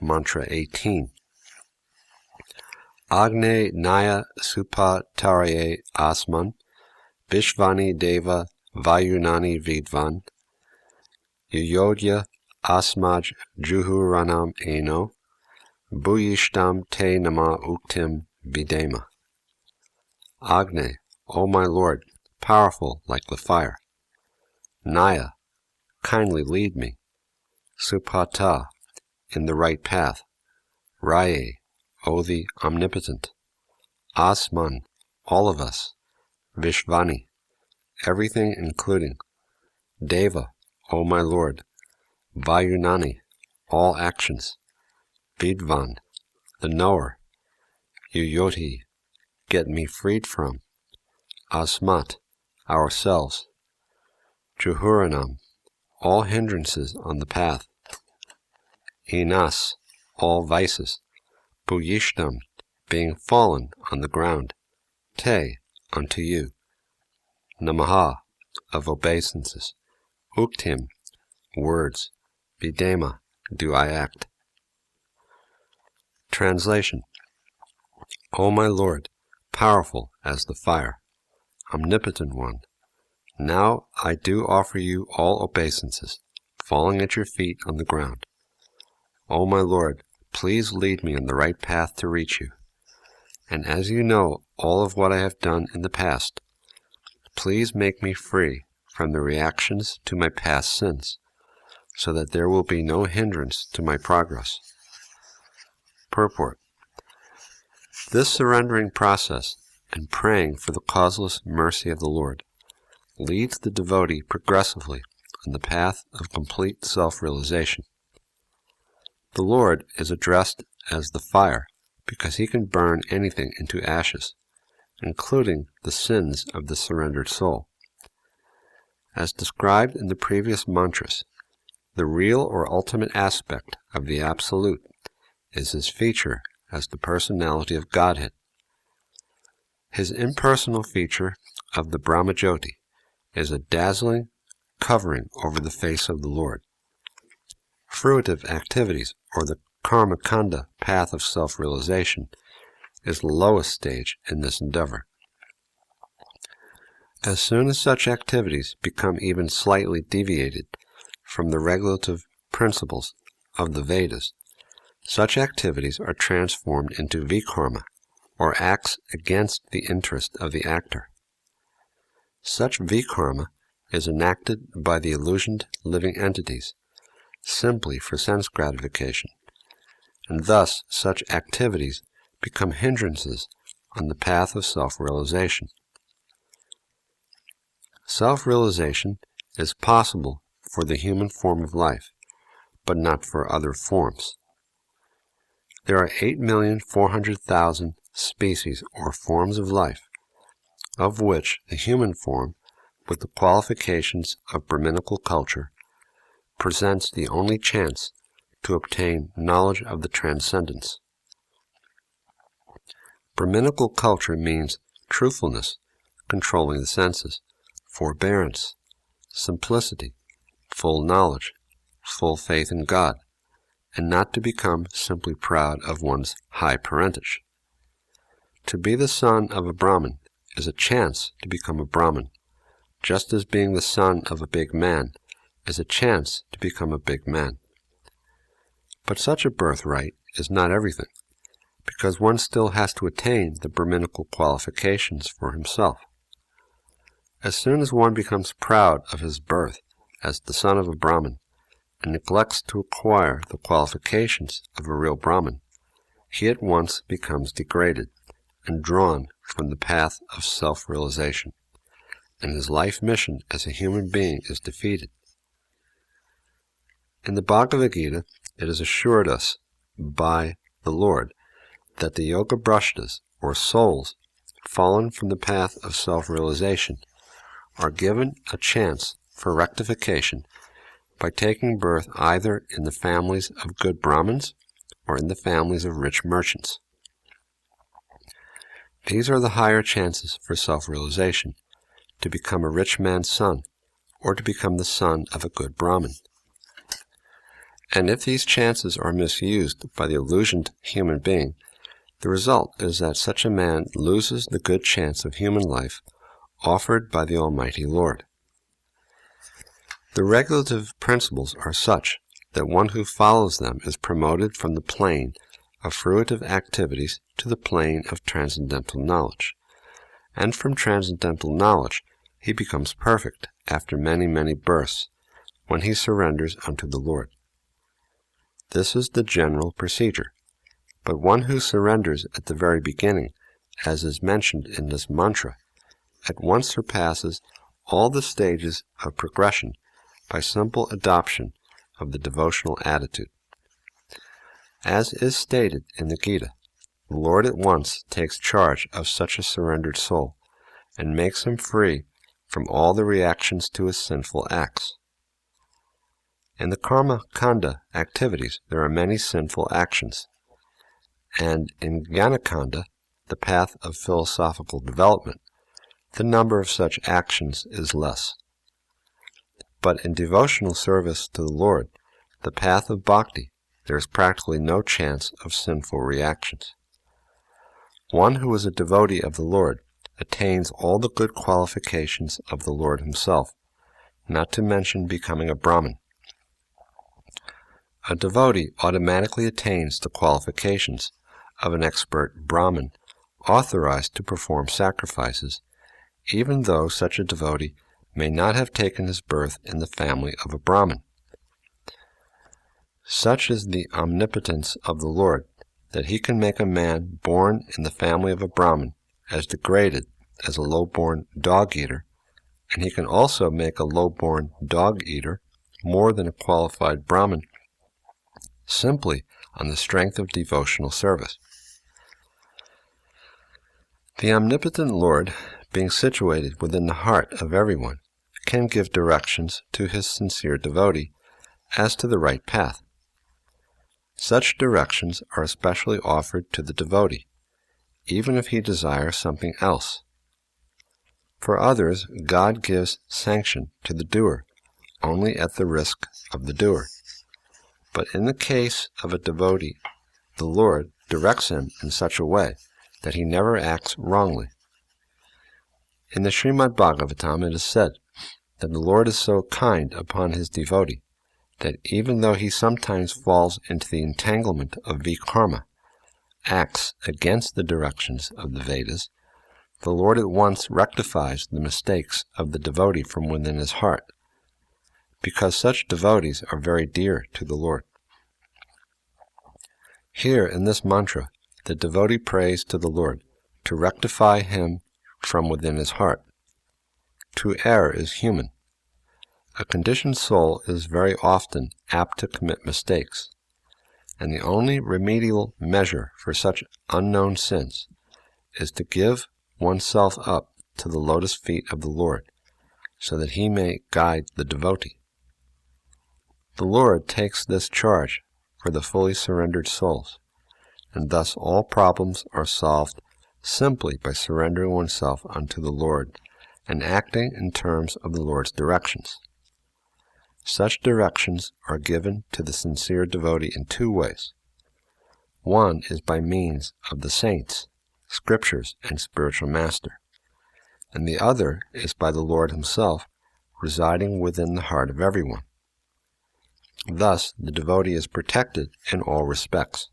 Mantra 18. Agne Naya Supataraye Asman, Vishvani Deva Vayunani Vidvan, Yuyodhya Asmaj Juhuranam Eno, Bhuyishtam Te Nama Uktim Videma. Agne, O my Lord, powerful like the fire. Naya, kindly lead me. Supata, in the right path. Raye, O the omnipotent. Asman, all of us. Vishvani, everything including. Deva, O my Lord. Vayunani, all actions. Vidvan, the knower. Yuyodhi, get me freed from. Asmat, ourselves. Juhuranam, all hindrances on the path. Enas, all vices. Bhuyishtam, being fallen on the ground. Te, unto you. Namaha, of obeisances. Uktim, words. Videma, do I act. Translation. O my Lord, powerful as the fire, omnipotent one, now I do offer you all obeisances, falling at your feet on the ground. O my Lord, please lead me in the right path to reach you. And as you know all of what I have done in the past, please make me free from the reactions to my past sins, so that there will be no hindrance to my progress. Purport. This surrendering process and praying for the causeless mercy of the Lord leads the devotee progressively on the path of complete self-realization. The Lord is addressed as the fire because he can burn anything into ashes, including the sins of the surrendered soul. As described in the previous mantras, the real or ultimate aspect of the Absolute is his feature as the personality of Godhead. His impersonal feature of the Brahmajyoti is a dazzling covering over the face of the Lord. Fruitive activities, or the karma-kanda path of self-realization, is the lowest stage in this endeavor. As soon as such activities become even slightly deviated from the regulative principles of the Vedas, such activities are transformed into vikarma, or acts against the interest of the actor. Such vikarma is enacted by the illusioned living entities, simply for sense gratification, and thus such activities become hindrances on the path of self-realization. Self-realization is possible for the human form of life, but not for other forms. There are 8,400,000 species or forms of life, of which the human form, with the qualifications of Brahminical culture, presents the only chance to obtain knowledge of the transcendence. Brahminical culture means truthfulness, controlling the senses, forbearance, simplicity, full knowledge, full faith in God, and not to become simply proud of one's high parentage. To be the son of a Brahmin is a chance to become a Brahmin, just as being the son of a big man is a chance to become a big man. But such a birthright is not everything, because one still has to attain the Brahminical qualifications for himself. As soon as one becomes proud of his birth as the son of a Brahmin, and neglects to acquire the qualifications of a real Brahmin, he at once becomes degraded and drawn from the path of self-realization, and his life mission as a human being is defeated. In the Bhagavad Gita, it is assured us by the Lord that the Yoga-Bhrashtas, or souls fallen from the path of self-realization, are given a chance for rectification by taking birth either in the families of good Brahmins or in the families of rich merchants. These are the higher chances for self-realization, to become a rich man's son, or to become the son of a good Brahmin. And if these chances are misused by the illusioned human being, the result is that such a man loses the good chance of human life offered by the Almighty Lord. The regulative principles are such that one who follows them is promoted from the plane of fruitive activities to the plane of transcendental knowledge, and from transcendental knowledge he becomes perfect after many, many births, when he surrenders unto the Lord. This is the general procedure, but one who surrenders at the very beginning, as is mentioned in this mantra, at once surpasses all the stages of progression by simple adoption of the devotional attitude. As is stated in the Gita, the Lord at once takes charge of such a surrendered soul and makes him free from all the reactions to his sinful acts. In the karma kanda activities there are many sinful actions, and in jnana kanda, the path of philosophical development, the number of such actions is less. But in devotional service to the Lord, the path of bhakti, there is practically no chance of sinful reactions. One who is a devotee of the Lord attains all the good qualifications of the Lord himself, not to mention becoming a Brahmin. A devotee automatically attains the qualifications of an expert Brahmin authorized to perform sacrifices, even though such a devotee may not have taken his birth in the family of a Brahmin. Such is the omnipotence of the Lord that he can make a man born in the family of a Brahmin as degraded as a low-born dog-eater, and he can also make a low-born dog-eater more than a qualified Brahmin simply on the strength of devotional service. The omnipotent Lord, being situated within the heart of everyone, can give directions to his sincere devotee as to the right path. Such directions are especially offered to the devotee, even if he desires something else. For others, God gives sanction to the doer, only at the risk of the doer. But in the case of a devotee, the Lord directs him in such a way that he never acts wrongly. In the Srimad Bhagavatam it is said that the Lord is so kind upon his devotee that even though he sometimes falls into the entanglement of vikarma, acts against the directions of the Vedas, the Lord at once rectifies the mistakes of the devotee from within his heart, because such devotees are very dear to the Lord. Here in this mantra, the devotee prays to the Lord to rectify him from within his heart. To err is human. A conditioned soul is very often apt to commit mistakes, and the only remedial measure for such unknown sins is to give oneself up to the lotus feet of the Lord, so that he may guide the devotee. The Lord takes this charge for the fully surrendered souls, and thus all problems are solved simply by surrendering oneself unto the Lord and acting in terms of the Lord's directions. Such directions are given to the sincere devotee in two ways. One is by means of the saints, scriptures, and spiritual master, and the other is by the Lord himself, residing within the heart of everyone. Thus, the devotee is protected in all respects.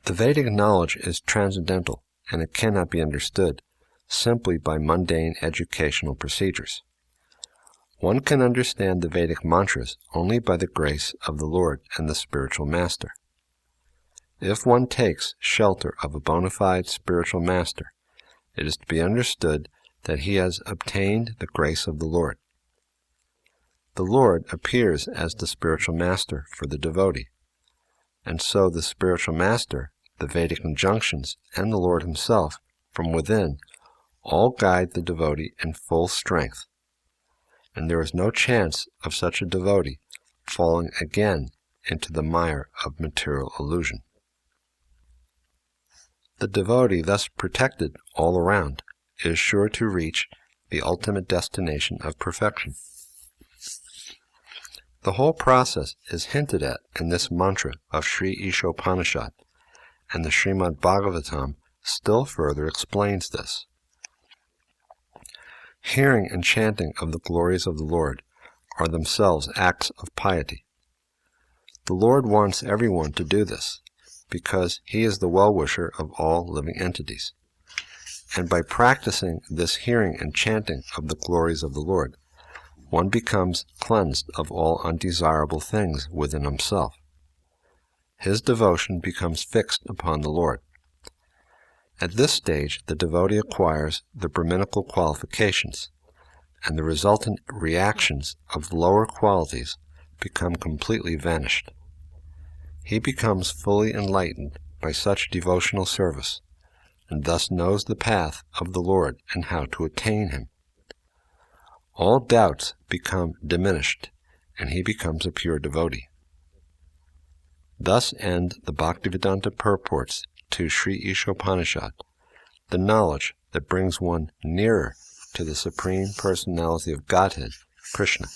The Vedic knowledge is transcendental, and it cannot be understood simply by mundane educational procedures. One can understand the Vedic mantras only by the grace of the Lord and the spiritual master. If one takes shelter of a bona fide spiritual master, it is to be understood that he has obtained the grace of the Lord. The Lord appears as the spiritual master for the devotee, and so the spiritual master, the Vedic injunctions, and the Lord himself, from within, all guide the devotee in full strength, and there is no chance of such a devotee falling again into the mire of material illusion. The devotee, thus protected all around, is sure to reach the ultimate destination of perfection. The whole process is hinted at in this mantra of Sri Isopanisad, and the Srimad Bhagavatam still further explains this. Hearing and chanting of the glories of the Lord are themselves acts of piety. The Lord wants everyone to do this, because He is the well-wisher of all living entities. And by practicing this hearing and chanting of the glories of the Lord, one becomes cleansed of all undesirable things within himself. His devotion becomes fixed upon the Lord. At this stage, the devotee acquires the Brahminical qualifications, and the resultant reactions of the lower qualities become completely vanished. He becomes fully enlightened by such devotional service, and thus knows the path of the Lord and how to attain Him. All doubts become diminished, and he becomes a pure devotee. Thus end the Bhaktivedanta purports to Sri Isopanisad, the knowledge that brings one nearer to the Supreme Personality of Godhead, Krishna.